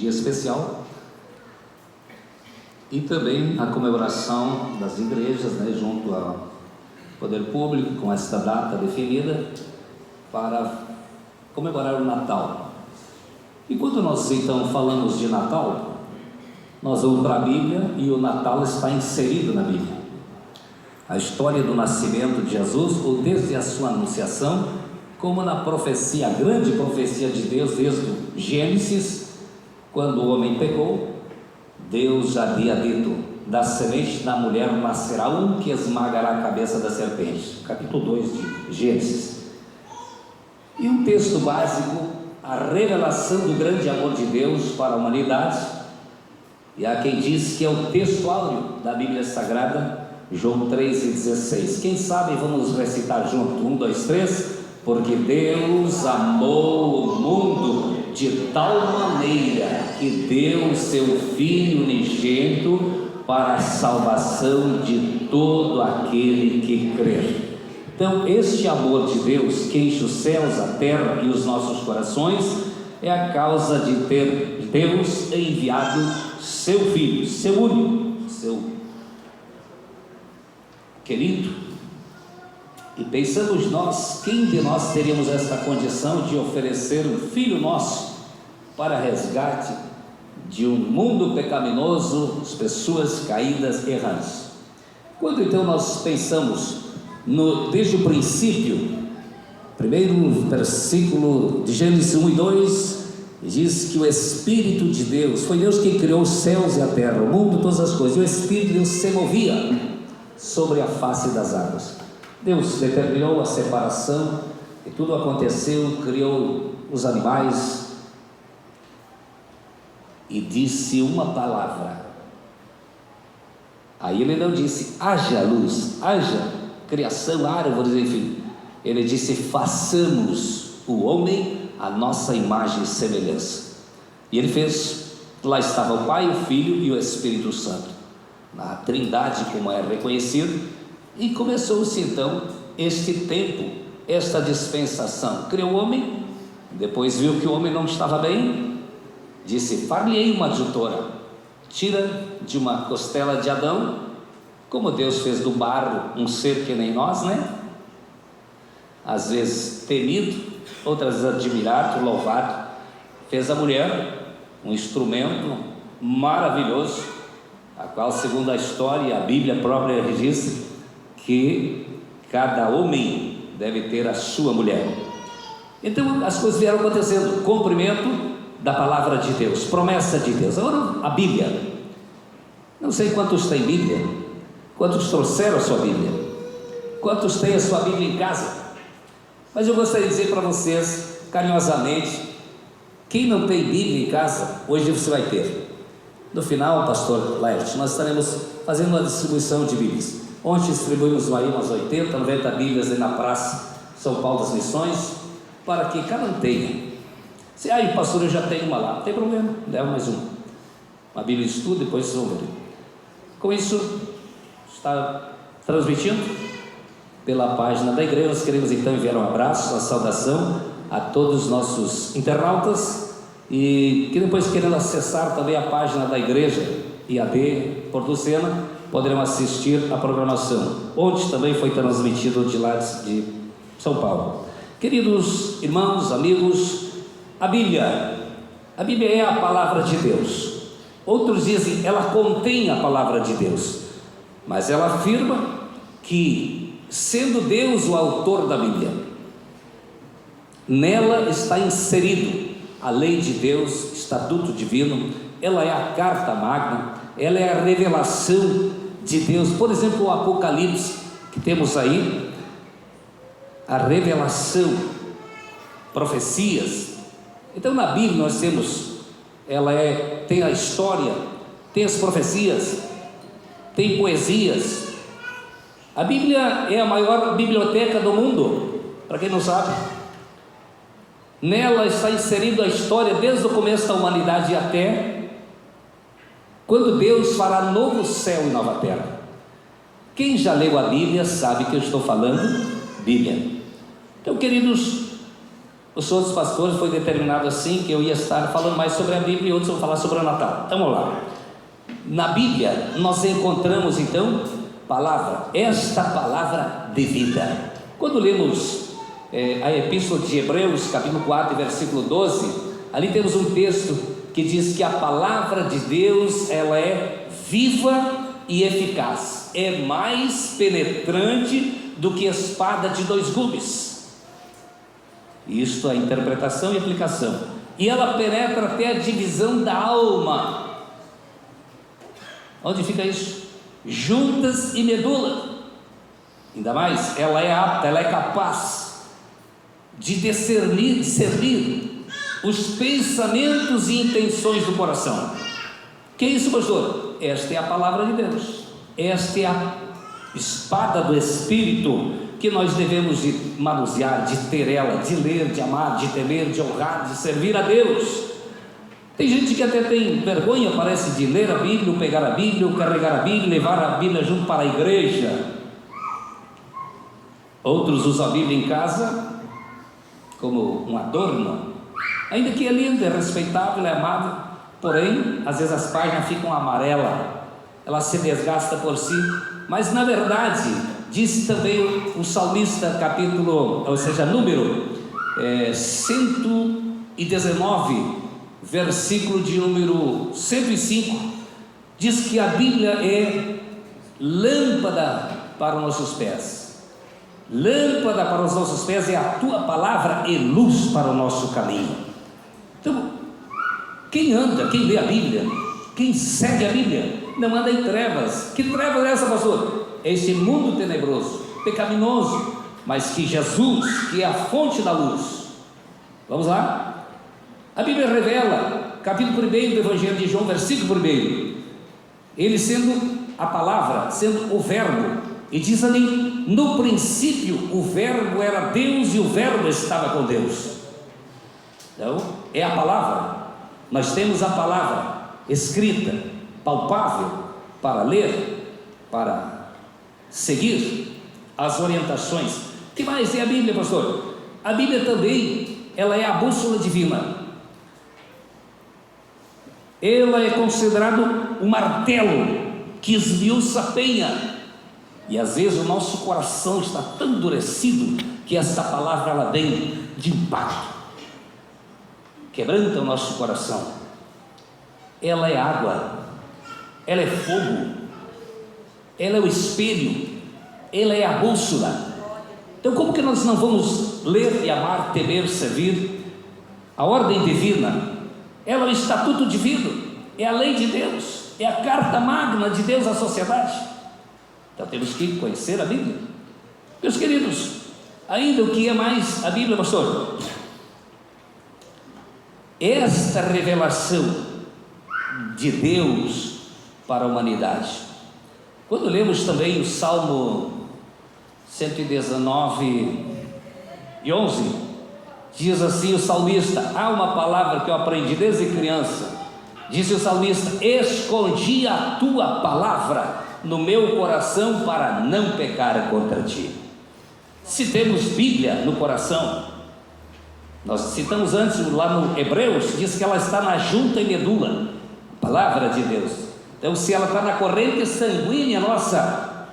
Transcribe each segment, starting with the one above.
dia especial, e também a comemoração das igrejas, né, junto ao poder público, com esta data definida para comemorar o Natal. E quando nós então falamos de Natal, nós vamos para a Bíblia e o Natal está inserido na Bíblia. A história do nascimento de Jesus, ou desde a sua anunciação, como na profecia, a grande profecia de Deus, desde o Gênesis, quando o homem pecou, Deus já havia dito: da semente da mulher nascerá um que esmagará a cabeça da serpente. Capítulo 2 de Gênesis. E um texto básico, a revelação do grande amor de Deus para a humanidade, e há quem diz que é o texto áureo da Bíblia Sagrada, João 3,16. Quem sabe vamos recitar junto, 1, 2, 3. Porque Deus amou o mundo de tal maneira que deu o seu Filho unigênito para a salvação de todo aquele que crer. Então, este amor de Deus que enche os céus, a terra e os nossos corações é a causa de ter Deus enviado seu Filho, seu único, seu querido. E pensamos nós, quem de nós teríamos esta condição de oferecer um Filho nosso para resgate de um mundo pecaminoso, as pessoas caídas, errantes? Quando então nós pensamos desde o princípio, primeiro versículo de Gênesis 1 e 2, diz que o Espírito de Deus, foi Deus quem criou os céus e a terra, o mundo, todas as coisas, e o Espírito de Deus se movia sobre a face das águas. Deus determinou a separação e tudo aconteceu, criou os animais e disse uma palavra. Aí ele não disse haja luz, haja criação, árvores, enfim. Ele disse: façamos o homem a nossa imagem e semelhança. E ele fez. Lá estava o Pai, o Filho e o Espírito Santo, na Trindade, como é reconhecido. E começou-se então este tempo, esta dispensação. Criou o homem, depois viu que o homem não estava bem, disse: far-lhe-ei uma adjutora, tira de uma costela de Adão, como Deus fez do barro um ser que nem nós, né? Às vezes temido, outras vezes admirado, louvado. Fez a mulher um instrumento maravilhoso, a qual, segundo a história, a Bíblia própria registra que cada homem deve ter a sua mulher. Então as coisas vieram acontecendo, cumprimento da palavra de Deus, promessa de Deus. Agora a Bíblia, não sei quantos têm Bíblia, quantos trouxeram a sua Bíblia, quantos têm a sua Bíblia em casa, mas eu gostaria de dizer para vocês carinhosamente: quem não tem Bíblia em casa, hoje você vai ter. No final, pastor Laerte, nós estaremos fazendo uma distribuição de Bíblias. Ontem distribuímos aí umas 80, 90 Bíblias aí na Praça São Paulo das Missões, para que cada um tenha. Se aí, pastor, eu já tenho uma lá, não tem problema, leva mais uma Bíblia de estudo, depois vocês vão ver. Com isso, está transmitindo pela página da igreja. Nós queremos então enviar um abraço, uma saudação a todos os nossos internautas, e que depois, querendo acessar também a página da igreja IAB Porto Lucena, poderão assistir a programação. Ontem também foi transmitido de lá de São Paulo. Queridos irmãos, amigos, a Bíblia é a palavra de Deus. Outros dizem, ela contém a palavra de Deus, mas ela afirma que, sendo Deus o autor da Bíblia, nela está inserido a lei de Deus, estatuto divino. Ela é a carta magna, ela é a revelação de Deus. Por exemplo, o Apocalipse que temos aí, a revelação, profecias. Então na Bíblia nós temos, tem a história, tem as profecias, tem poesias. A Bíblia é a maior biblioteca do mundo, para quem não sabe. Nela está inserida a história desde o começo da humanidade até quando Deus fará novo céu e nova terra. Quem já leu a Bíblia sabe que eu estou falando Bíblia. Então, queridos, Os outros pastores foi determinado assim que eu ia estar falando mais sobre a Bíblia e outros vão falar sobre o Natal. Então vamos lá. Na Bíblia nós encontramos então palavra, esta palavra de vida. Quando lemos a Epístola de Hebreus, capítulo 4, versículo 12, ali temos um texto que diz que a palavra de Deus, ela é viva e eficaz, é mais penetrante do que espada de 2 gumes. Isto é a interpretação e aplicação. E ela penetra até a divisão da alma. Onde fica isso? Juntas e medula. Ainda mais, ela é apta, ela é capaz de discernir os pensamentos e intenções do coração. Que é isso, pastor? Esta é a palavra de Deus. Esta é a espada do Espírito que nós devemos de manusear, de ter ela, de ler, de amar, de temer, de honrar, de servir a Deus. Tem gente que até tem vergonha, parece, de ler a Bíblia, ou pegar a Bíblia, ou carregar a Bíblia, levar a Bíblia junto para a igreja. Outros usam a Bíblia em casa como um adorno, ainda que é lindo, é respeitável, é amável, porém, às vezes as páginas ficam amarelas, ela se desgasta por si, mas na verdade, disse também o salmista, capítulo, ou seja, número 119, versículo de número 105, diz que a Bíblia é lâmpada para os nossos pés. Lâmpada para os nossos pés é a tua palavra e luz para o nosso caminho. Então, quem anda, quem lê a Bíblia, quem segue a Bíblia, não anda em trevas. Que trevas é essa, pastor? É este mundo tenebroso, pecaminoso, mas que Jesus, que é a fonte da luz. Vamos lá? A Bíblia revela, capítulo 1 do Evangelho de João, versículo 1, ele sendo a palavra, sendo o verbo, e diz ali, no princípio o verbo era Deus e o verbo estava com Deus. Então, é a palavra. Nós temos a palavra escrita, palpável, para ler, para seguir as orientações. O que mais é a Bíblia, pastor? A Bíblia também, ela é a bússola divina. Ela é considerado um martelo que esmiuça a penha. E às vezes o nosso coração está tão endurecido que essa palavra ela vem de impacto, quebranta o nosso coração. Ela é água, ela é fogo, ela é o espelho, ela é a bússola. Então como que nós não vamos ler e amar, temer, servir? A ordem divina, ela é o estatuto divino, é a lei de Deus, é a carta magna de Deus à sociedade. Então temos que conhecer a Bíblia. Meus queridos, ainda o que é mais a Bíblia, pastor? Esta revelação de Deus para a humanidade. Quando lemos também o Salmo 119 e 11, diz assim o salmista, há uma palavra que eu aprendi desde criança, disse o salmista, escondi a tua palavra no meu coração para não pecar contra ti. Se temos Bíblia no coração, nós citamos antes lá no Hebreus, diz que ela está na junta e medula, a palavra de Deus. Então se ela está na corrente sanguínea nossa,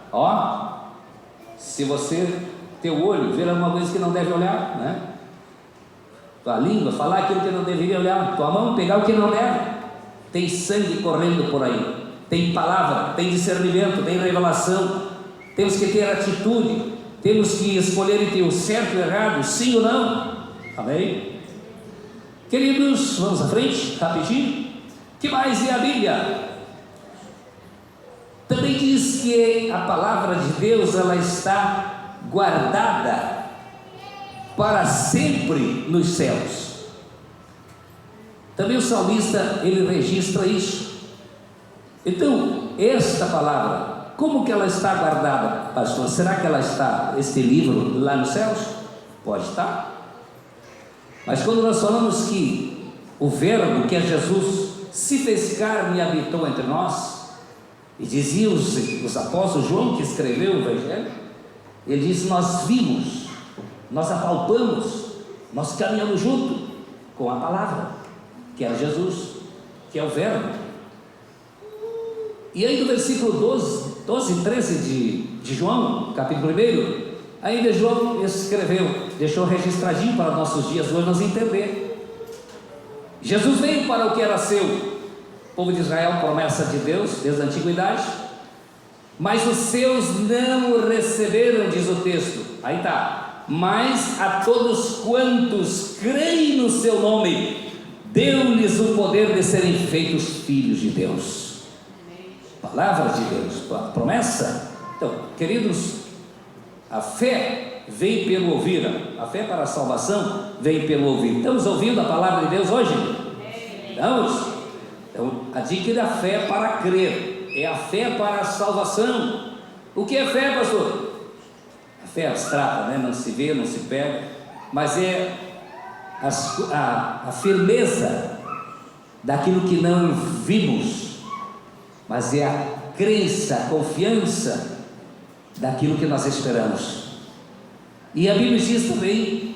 se você, teu olho, ver alguma coisa que não deve olhar, né? Tua língua, falar aquilo que não deveria olhar, tua mão, pegar o que não deve, tem sangue correndo por aí. Tem palavra, tem discernimento, tem revelação. Temos que ter atitude, temos que escolher entre o certo e o errado, sim ou não. Amém? Queridos, vamos à frente, rapidinho. Que mais é a Bíblia? Também diz que a palavra de Deus, ela está guardada para sempre nos céus. Também o salmista, ele registra isso. Então, esta palavra, como que ela está guardada, pastor? Será que ela está, este livro, lá nos céus? Pode estar. Mas quando nós falamos que o verbo, que é Jesus, se fez carne e habitou entre nós, e dizia os apóstolos, João que escreveu o Evangelho, ele disse, nós vimos, nós apalpamos, Nós caminhamos junto com a palavra, que é Jesus, que é o Verbo. E aí no versículo 12 e 13 de João, capítulo 1, ainda João escreveu, deixou registradinho para nossos dias hoje nós entender. Jesus veio para o que era seu, povo de Israel, promessa de Deus desde a antiguidade, mas os seus não o receberam, diz o texto. Aí está: mas a todos quantos creem no seu nome, deu-lhes o poder de serem feitos filhos de Deus. Palavra de Deus, promessa. Então, queridos, a fé vem pelo ouvir, a fé para a salvação vem pelo ouvir. Estamos ouvindo a palavra de Deus hoje? Estamos? Então, adquire a fé para crer, é a fé para a salvação. O que é fé, pastor? A fé abstrata, né? Não se vê, não se pega, mas é a firmeza daquilo que não vimos, mas é a crença, a confiança daquilo que nós esperamos. E a Bíblia diz também,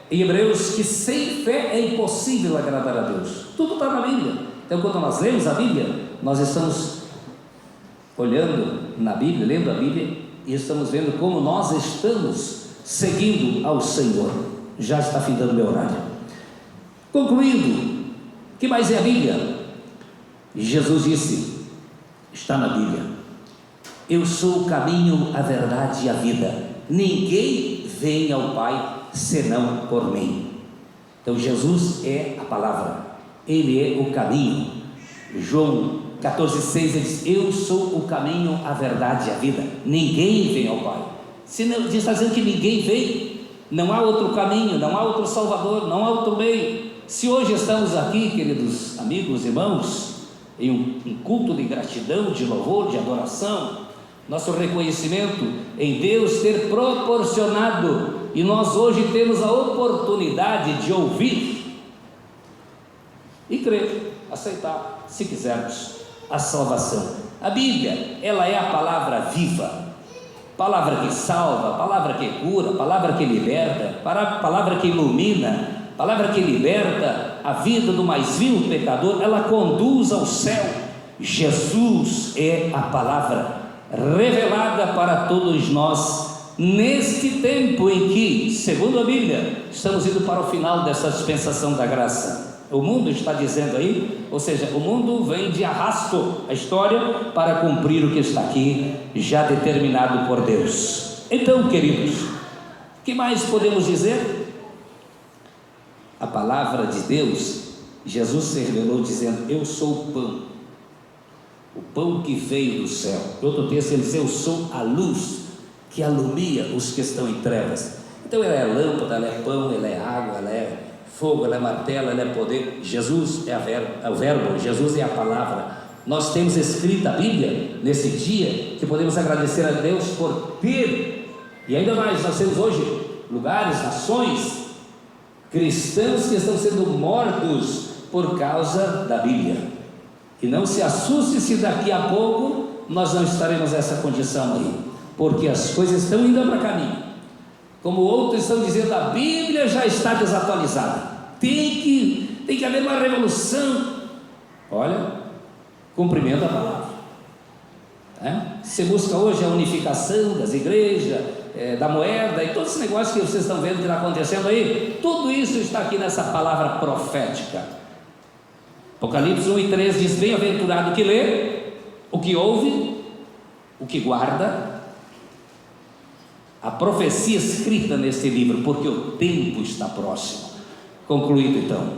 em Hebreus, que sem fé é impossível agradar a Deus. Tudo está na Bíblia. Então, quando nós lemos a Bíblia, nós estamos olhando na Bíblia, lendo a Bíblia, e estamos vendo como nós estamos seguindo ao Senhor. Já está findando meu horário. Concluindo, o que mais é a Bíblia? Jesus disse, está na Bíblia: eu sou o caminho, a verdade e a vida. Ninguém vem ao Pai senão por mim. Então Jesus é a palavra, Ele é o caminho. João 14,6 ele diz: eu sou o caminho, a verdade e a vida. Ninguém vem ao Pai. Se não, está dizendo que ninguém vem, não há outro caminho, não há outro Salvador, não há outro meio. Se hoje estamos aqui, queridos amigos, irmãos, em um culto de gratidão, de louvor, de adoração, nosso reconhecimento em Deus ter proporcionado, e nós hoje temos a oportunidade de ouvir e crer, aceitar, se quisermos, a salvação. A Bíblia, ela é a palavra viva, palavra que salva, palavra que cura, palavra que liberta, palavra que ilumina, palavra que liberta a vida do mais vil pecador, ela conduz ao céu. Jesus é a palavra revelada para todos nós, neste tempo em que, segundo a Bíblia, estamos indo para o final dessa dispensação da graça. O mundo está dizendo aí, ou seja, o mundo vem de arrasto a história para cumprir o que está aqui, já determinado por Deus. Então, queridos, o que mais podemos dizer? A palavra de Deus, Jesus se revelou dizendo: eu sou o pão que veio do céu. Outro texto ele diz: eu sou a luz que alumia os que estão em trevas. Então ela é lâmpada, ela é pão, ela é água, ela é fogo, ela é martelo, ela é poder. Jesus é o verbo, Jesus é a palavra. Nós temos escrita a Bíblia nesse dia, que podemos agradecer a Deus por ter, e ainda mais, nós temos hoje lugares, nações, cristãos que estão sendo mortos por causa da Bíblia. E não se assuste se daqui a pouco nós não estaremos nessa condição aí, porque as coisas estão indo para caminho. Como outros estão dizendo, a Bíblia já está desatualizada, tem que haver uma revolução. Olha, cumprimento a palavra. Se busca hoje a unificação das igrejas, da moeda e todos esses negócios que vocês estão vendo que está acontecendo aí, tudo isso está aqui nessa palavra profética. Apocalipse 1:3 diz: bem-aventurado o que lê, o que ouve, o que guarda a profecia escrita nesse livro, porque o tempo está próximo. Concluído então,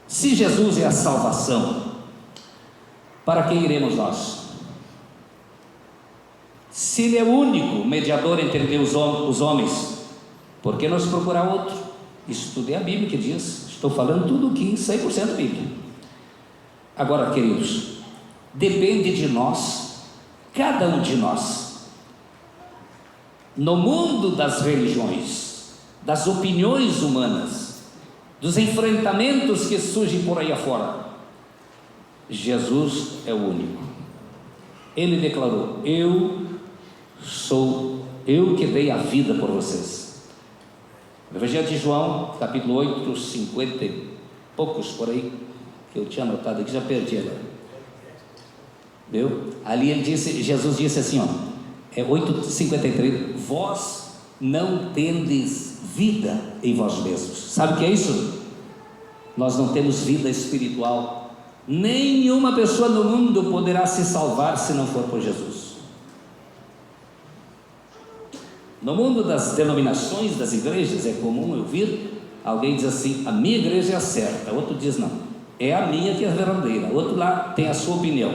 se Jesus é a salvação, para quem iremos nós? Se Ele é o único mediador entre Deus e os homens, por que nós procurar outro? Estudei a Bíblia que diz, estou falando tudo aqui, 100% Bíblia. Agora, queridos, depende de nós, cada um de nós, no mundo das religiões, das opiniões humanas, dos enfrentamentos que surgem por aí afora, Jesus é o único. Ele declarou: eu que dei a vida por vocês. O Evangelho de João, capítulo 8, 50 e poucos por aí, que eu tinha anotado aqui, já perdi agora. Viu? Ali ele disse, Jesus disse assim, ó, 8:53, vós não tendes vida em vós mesmos. Sabe o que é isso? Nós não temos vida espiritual. Nenhuma pessoa no mundo poderá se salvar se não for por Jesus. No mundo das denominações, das igrejas, é comum eu ouvir alguém diz assim, a minha igreja é a certa, outro diz não, é a minha que é a verdadeira, outro lá tem a sua opinião.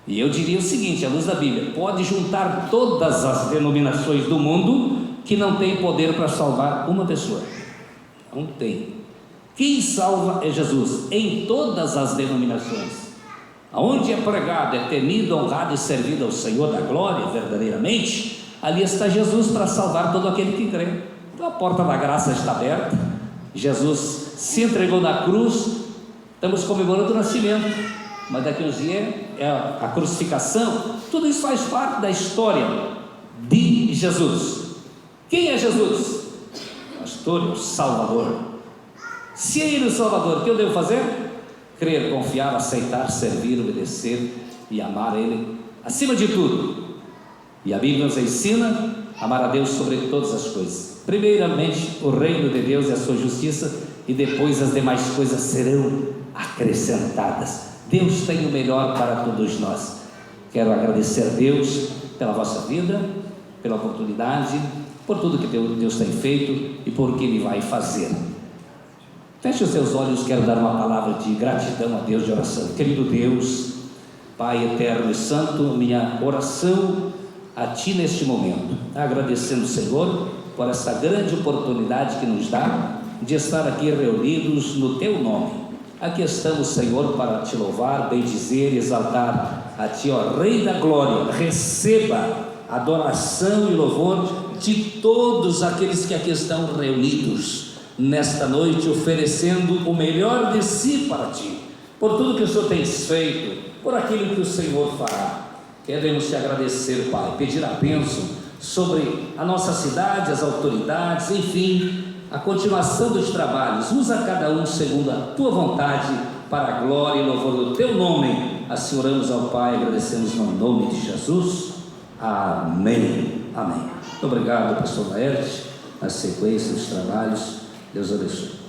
E eu diria o seguinte, à luz da Bíblia, pode juntar todas as denominações do mundo que não tem poder para salvar uma pessoa. Não tem. Quem salva é Jesus, em todas as denominações. Aonde é pregado, é temido, honrado e servido ao Senhor da glória, verdadeiramente, ali está Jesus para salvar todo aquele que crê. Então a porta da graça está aberta, Jesus se entregou na cruz, estamos comemorando o nascimento, mas daqui a uns dias é a crucificação, tudo isso faz parte da história de Jesus. Quem é Jesus? Pastor, o Salvador. Se é Ele o Salvador, o que eu devo fazer? Crer, confiar, aceitar, servir, obedecer e amar Ele acima de tudo. E a Bíblia nos ensina a amar a Deus sobre todas as coisas. Primeiramente o reino de Deus e a sua justiça, e depois as demais coisas serão acrescentadas. Deus tem o melhor para todos nós. Quero agradecer a Deus pela vossa vida, pela oportunidade, por tudo que Deus tem feito e por o que Ele vai fazer. Feche os seus olhos, quero dar uma palavra de gratidão a Deus, de oração. Querido Deus, Pai eterno e santo, minha oração a Ti neste momento, agradecendo, Senhor, por essa grande oportunidade que nos dá de estar aqui reunidos no Teu nome. Aqui estamos, Senhor, para Te louvar, bendizer e exaltar a Ti, ó Rei da Glória. Receba adoração e louvor de todos aqueles que aqui estão reunidos nesta noite, oferecendo o melhor de si para Ti, por tudo que o Senhor tem feito, por aquilo que o Senhor fará. Queremos Te agradecer, Pai, pedir a bênção sobre a nossa cidade, as autoridades, enfim, a continuação dos trabalhos. Usa cada um segundo a Tua vontade, para a glória e louvor do Teu nome. Assim oramos ao Pai, agradecemos no nome de Jesus. Amém. Amém. Muito obrigado, pastor Laerte, na sequência dos trabalhos. Deus abençoe.